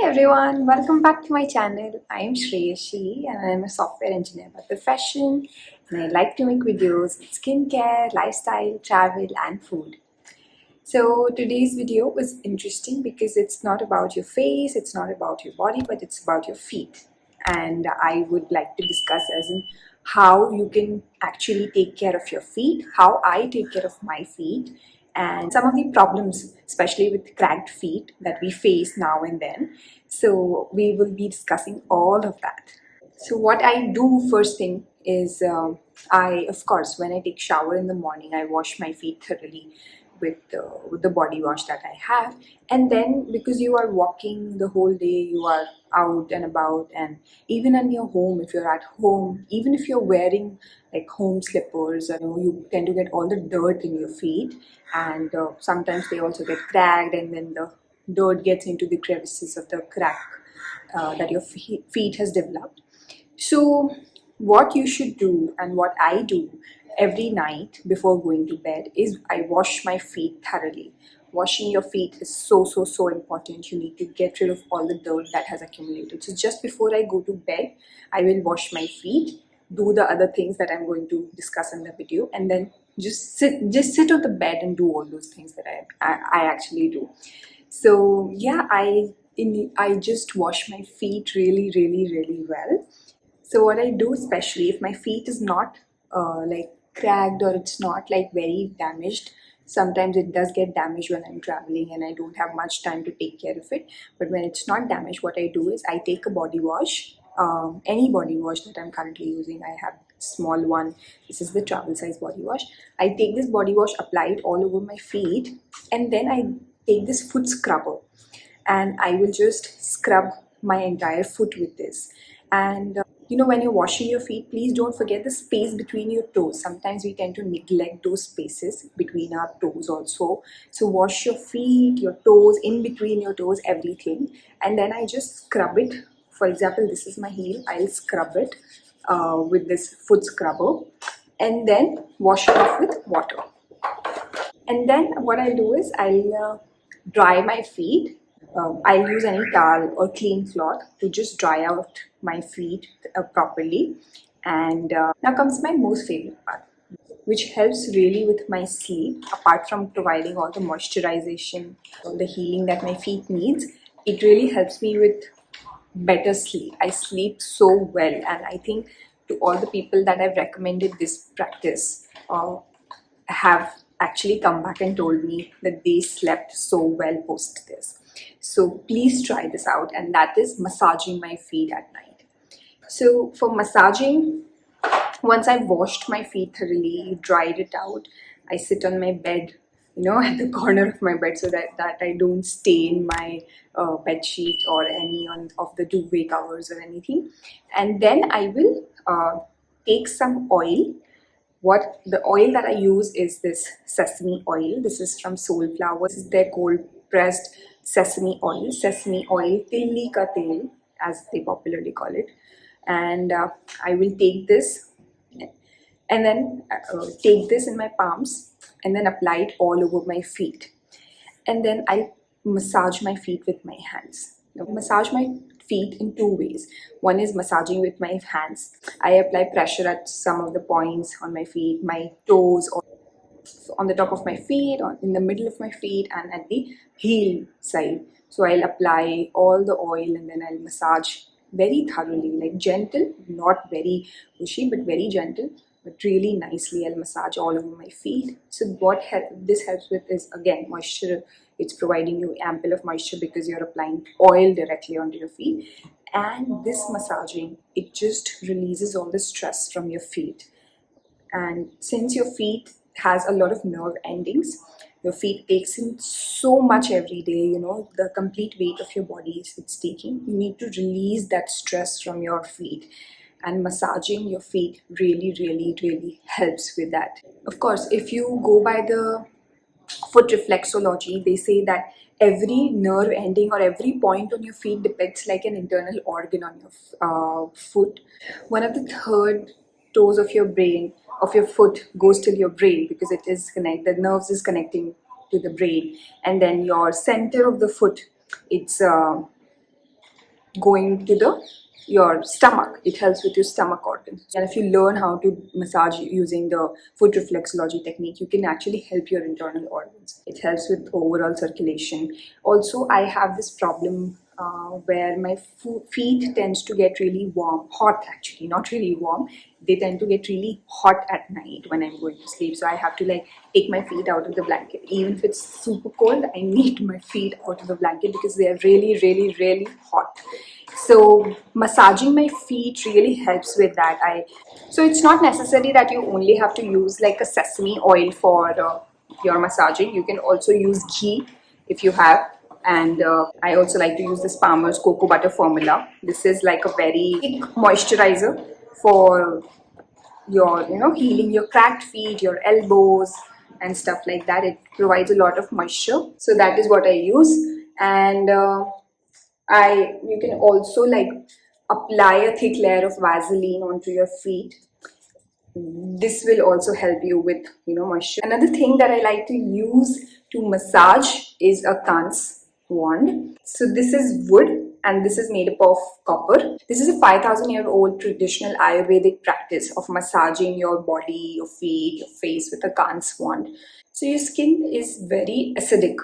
everyone, welcome back to my channel. I am Shreyashi and I am a software engineer by profession, and I like to make videos with skincare, lifestyle, travel and food. So today's video is interesting because it's not about your face, it's not about your body, but it's about your feet. And I would like to discuss as in how you can actually take care of your feet, how I take care of my feet, and some of the problems, especially with cracked feet, that we face now and then. So we will be discussing all of that. So what I do first thing is of course, when I take shower in the morning, I wash my feet thoroughly with the body wash that I have. And then because you are walking the whole day, you are out and about, and even in your home, if you're at home, even if you're wearing like home slippers, you tend to get all the dirt in your feet, and sometimes they also get cracked, and then the dirt gets into the crevices of the crack that your feet has developed. So, what you should do and what I do every night before going to bed is I wash my feet thoroughly. Washing your feet is so important. You need to get rid of all the dirt that has accumulated. So, just before I go to bed, I will wash my feet, do the other things that I'm going to discuss in the video, and then just sit on the bed and do all those things that I actually do. So yeah, I just wash my feet really well. So what I do, especially if my feet is not like cracked or it's not like very damaged, sometimes it does get damaged when I'm traveling and I don't have much time to take care of it. But when it's not damaged, what I do is I take a body wash, any body wash that I'm currently using. I have small one. This is the travel size body wash. I take this body wash, apply it all over my feet, and then I take this foot scrubber and I will just scrub my entire foot with this. And when you're washing your feet, please don't forget the space between your toes. Sometimes we tend to neglect those spaces between our toes also. So wash your feet, your toes, in between your toes, everything. And then I just scrub it. For example, this is my heel. I'll scrub it with this foot scrubber and then wash it off with water. And then what I'll do is I'll dry my feet. I'll use any towel or clean cloth to just dry out my feet properly. And now comes my most favorite part, which helps really with my sleep. Apart from providing all the moisturization, all the healing that my feet needs, it really helps me with better sleep. I sleep so well, and I think to all the people that I've recommended this practice have actually come back and told me that they slept so well post this. So please try this out, and that is massaging my feet at night. So for massaging, once I've washed my feet thoroughly, dried it out, I sit on my bed, at the corner of my bed so that I don't stain my bed sheet or any of the duvet covers or anything. And then I will take some oil. What the oil that I use is this sesame oil. This is from Soulflower. This is their cold pressed sesame oil. Sesame oil, tilli ka tel, as they popularly call it. And I will take this and then take this in my palms and then apply it all over my feet. And then I massage my feet with my hands. Now, massage my feet in two ways. One is massaging with my hands. I apply pressure at some of the points on my feet, my toes, or on the top of my feet, or in the middle of my feet, and at the heel side. So I'll apply all the oil and then I'll massage very thoroughly, like gentle, not very pushy, but very gentle, but really nicely. I'll massage all over my feet. So what this helps with is, again, moisture. It's providing you ample of moisture because you're applying oil directly onto your feet. And this massaging, it just releases all the stress from your feet. And since your feet has a lot of nerve endings, your feet takes in so much every day, the complete weight of your body it's taking. You need to release that stress from your feet. And massaging your feet really helps with that. Of course, if you go by the foot reflexology, they say that every nerve ending or every point on your feet depicts like an internal organ on your foot. One of the third toes of your foot goes till your brain because the nerves is connecting to the brain. And then your center of the foot, it's going to the your stomach. It helps with your stomach organs. And if you learn how to massage using the foot reflexology technique, you can actually help your internal organs. It helps with overall circulation. Also, I have this problem where my feet tends to get really warm, hot actually, not really warm. They tend to get really hot at night when I'm going to sleep. So I have to like take my feet out of the blanket. Even if it's super cold, I need my feet out of the blanket because they are really, really, really hot. So massaging my feet really helps with that. So it's not necessary that you only have to use like a sesame oil for your massaging. You can also use ghee if you have. And I also like to use this Palmer's cocoa butter formula. This is like a very thick moisturizer for your, healing your cracked feet, your elbows and stuff like that. It provides a lot of moisture. So that is what I use. And you can also like apply a thick layer of Vaseline onto your feet. This will also help you with moisture. Another thing that I like to use to massage is a Kans wand. So this is wood and this is made up of copper. This is a 5,000-year-old traditional Ayurvedic practice of massaging your body, your feet, your face with a Kans wand. So your skin is very acidic,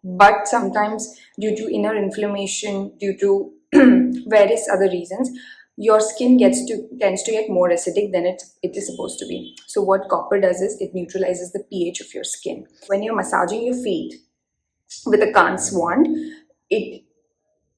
but sometimes due to inner inflammation, due to various other reasons, your skin tends to get more acidic than it is supposed to be. So what copper does is it neutralizes the pH of your skin. When you're massaging your feet with a Kans wand, it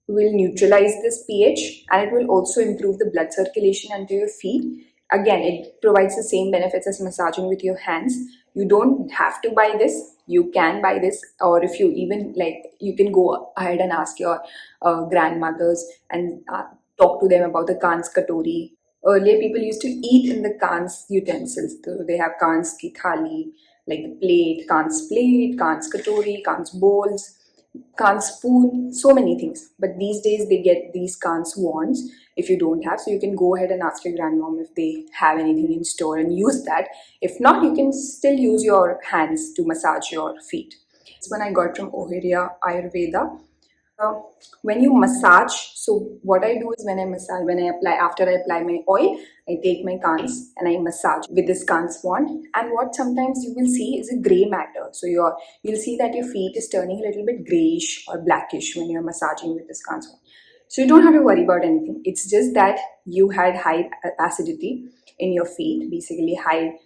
will neutralize this pH and it will also improve the blood circulation under your feet. Again, it provides the same benefits as massaging with your hands. You don't have to buy this. You can buy this, or if you even like, you can go ahead and ask your grandmothers and talk to them about the Kans katori. Earlier, people used to eat in the Kans utensils. So they have Kans ki thali, like the plate, Kans katori, Kans bowls, Kans spoon, so many things. But these days they get these Kans wands if you don't have. So you can go ahead and ask your grandmom if they have anything in store and use that. If not, you can still use your hands to massage your feet. It's one I got from Ohiria Ayurveda. When you massage, so what I do is after I apply my oil, I take my Kans and I massage with this Kans wand. And what sometimes you will see is a gray matter. So you'll see that your feet is turning a little bit grayish or blackish when you're massaging with this Kans wand. So you don't have to worry about anything. It's just that you had high acidity in your feet, basically high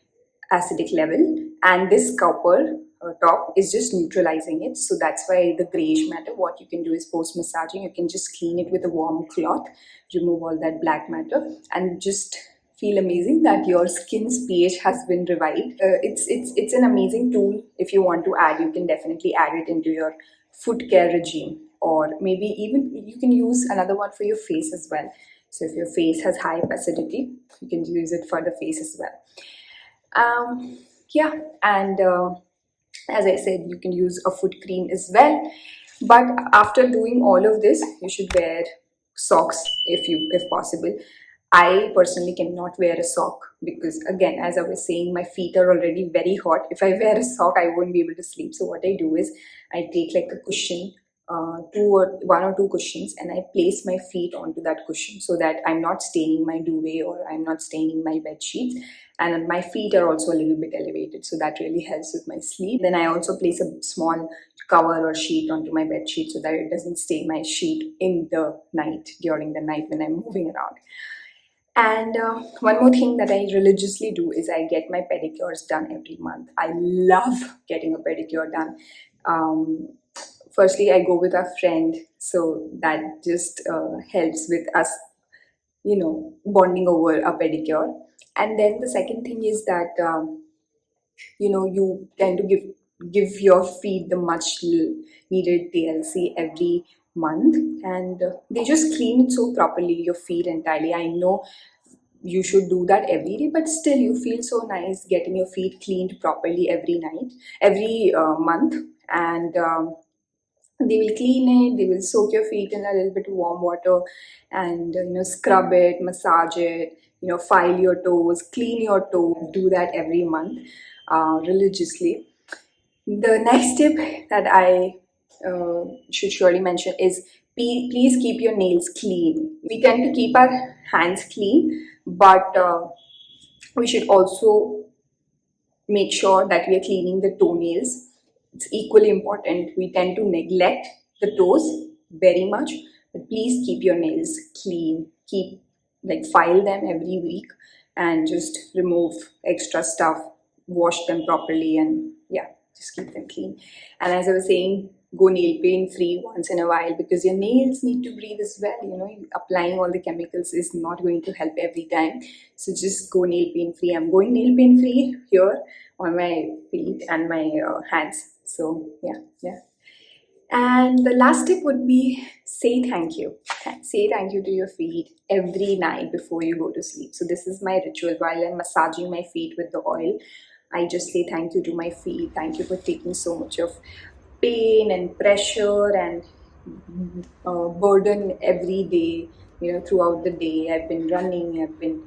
acidic level, and this copper top is just neutralizing it. So that's why the grayish matter. What you can do is post massaging, you can just clean it with a warm cloth, remove all that black matter, and just feel amazing that your skin's pH has been revived. It's an amazing tool. If you want to add, you can definitely add it into your foot care regime, or maybe even you can use another one for your face as well. So if your face has high acidity, you can use it for the face as well. Yeah, and as I said, you can use a foot cream as well. But after doing all of this, you should wear socks if possible. I personally cannot wear a sock because, again, as I was saying, my feet are already very hot. If I wear a sock, I won't be able to sleep. So what I do is I take like a cushion, one or two cushions, and I place my feet onto that cushion so that I'm not staining my duvet or I'm not staining my bed sheets. And my feet are also a little bit elevated, so that really helps with my sleep. Then I also place a small cover or sheet onto my bed sheet so that it doesn't stain my sheet in the night, during the night when I'm moving around. And one more thing that I religiously do is I get my pedicures done every month. I love getting a pedicure done. Firstly, I go with a friend, so that just helps with us, bonding over a pedicure. And then the second thing is that you tend to give your feet the much needed TLC every month, and they just clean it so properly, your feet entirely. I know you should do that every day, but still you feel so nice getting your feet cleaned properly every month. And they will clean it, they will soak your feet in a little bit of warm water, and scrub it, massage it, file your toes, clean your toes. Do that every month religiously. The next tip that I should surely mention is Please keep your nails clean. We tend to keep our hands clean, but we should also make sure that we are cleaning the toenails. It's equally important. We tend to neglect the toes very much, but please keep your nails clean. Keep, like, file them every week and just remove extra stuff, wash them properly, and yeah, just keep them clean. And as I was saying, go nail paint free once in a while, because your nails need to breathe as well. Applying all the chemicals is not going to help every time. So just go nail paint free. I'm going nail paint free here on my feet and my hands. So yeah. And the last tip would be say thank you. Say thank you to your feet every night before you go to sleep. So this is my ritual. While I'm massaging my feet with the oil, I just say thank you to my feet. Thank you for taking so much of pain and pressure and burden every day. Throughout the day, I've been running, I've been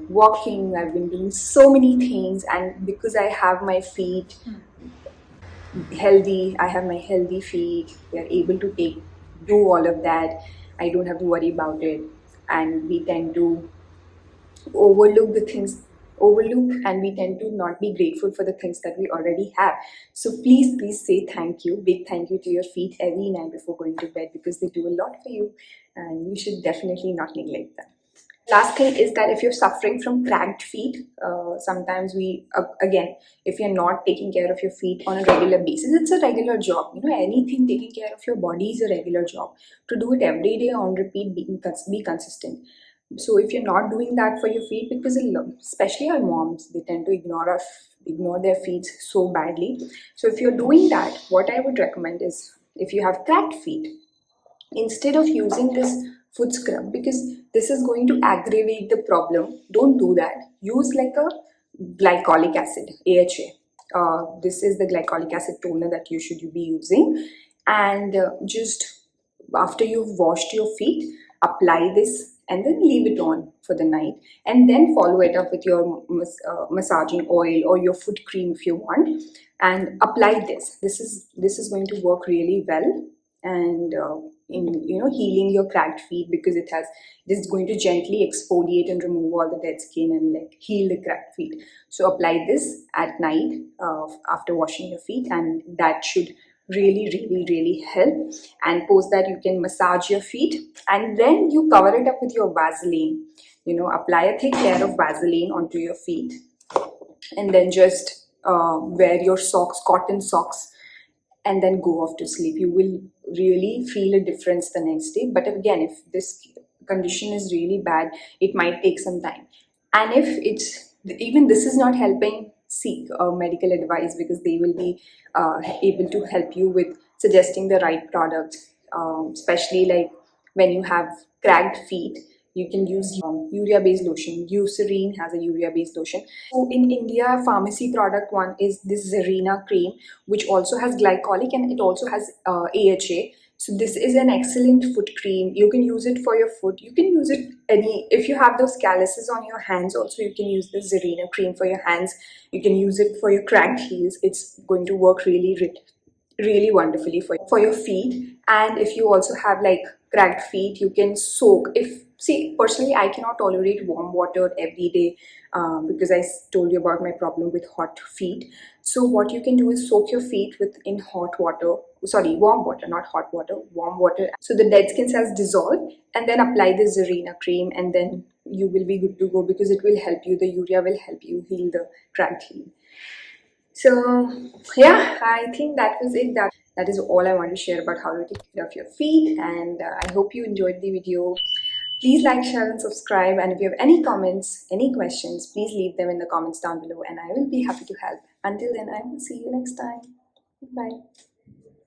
walking, I've been doing so many things, and because I have my feet healthy, I have my healthy feet, they're able to do all of that. I don't have to worry about it. And we tend to overlook the things overlook and we tend to not be grateful for the things that we already have. So please say thank you, big thank you to your feet every night before going to bed, because they do a lot for you and you should definitely not neglect them. Last thing is that if you're suffering from cracked feet, sometimes again, if you're not taking care of your feet on a regular basis, it's a regular job. Anything taking care of your body is a regular job. To do it every day on repeat, be consistent. So if you're not doing that for your feet, because especially our moms, they tend to ignore their feet so badly. So if you're doing that, what I would recommend is, if you have cracked feet, instead of using this foot scrub, because this is going to aggravate the problem, don't do that. Use like a glycolic acid, AHA. This is the glycolic acid toner that you should be using. And just after you've washed your feet, apply this and then leave it on for the night, and then follow it up with your massaging oil or your foot cream if you want, and apply this. This is going to work really well, and in healing your cracked feet, because this is going to gently exfoliate and remove all the dead skin and like heal the cracked feet. So apply this at night after washing your feet, and that should really help. And post that, you can massage your feet and then you cover it up with your Vaseline. Apply a thick layer of Vaseline onto your feet, and then just wear your cotton socks, and then go off to sleep. You will really feel a difference the next day. But again, if this condition is really bad, it might take some time. And if even this is not helping, seek medical advice, because they will be able to help you with suggesting the right product, especially like when you have cracked feet. You can use urea-based lotion. Eucerin has a urea-based lotion. So in India, pharmacy product one is this Zarina cream, which also has glycolic and it also has AHA. So this is an excellent foot cream. You can use it for your foot. You can use it if you have those calluses on your hands also, you can use the Zarina cream for your hands. You can use it for your cracked heels. It's going to work really wonderfully for your feet. And if you also have like cracked feet, you can soak. Personally, I cannot tolerate warm water every day because I told you about my problem with hot feet. So what you can do is soak your feet in hot water, sorry, warm water, not hot water, warm water, so the dead skin cells dissolve, and then apply the Zarina cream, and then you will be good to go, because it will help you, the urea will help you heal the cracked heel. So yeah, I think that was it. That is all I want to share about how to take care of your feet, and I hope you enjoyed the video. Please like, share and subscribe, and if you have any comments, any questions, please leave them in the comments down below and I will be happy to help. Until then, I will see you next time. Bye.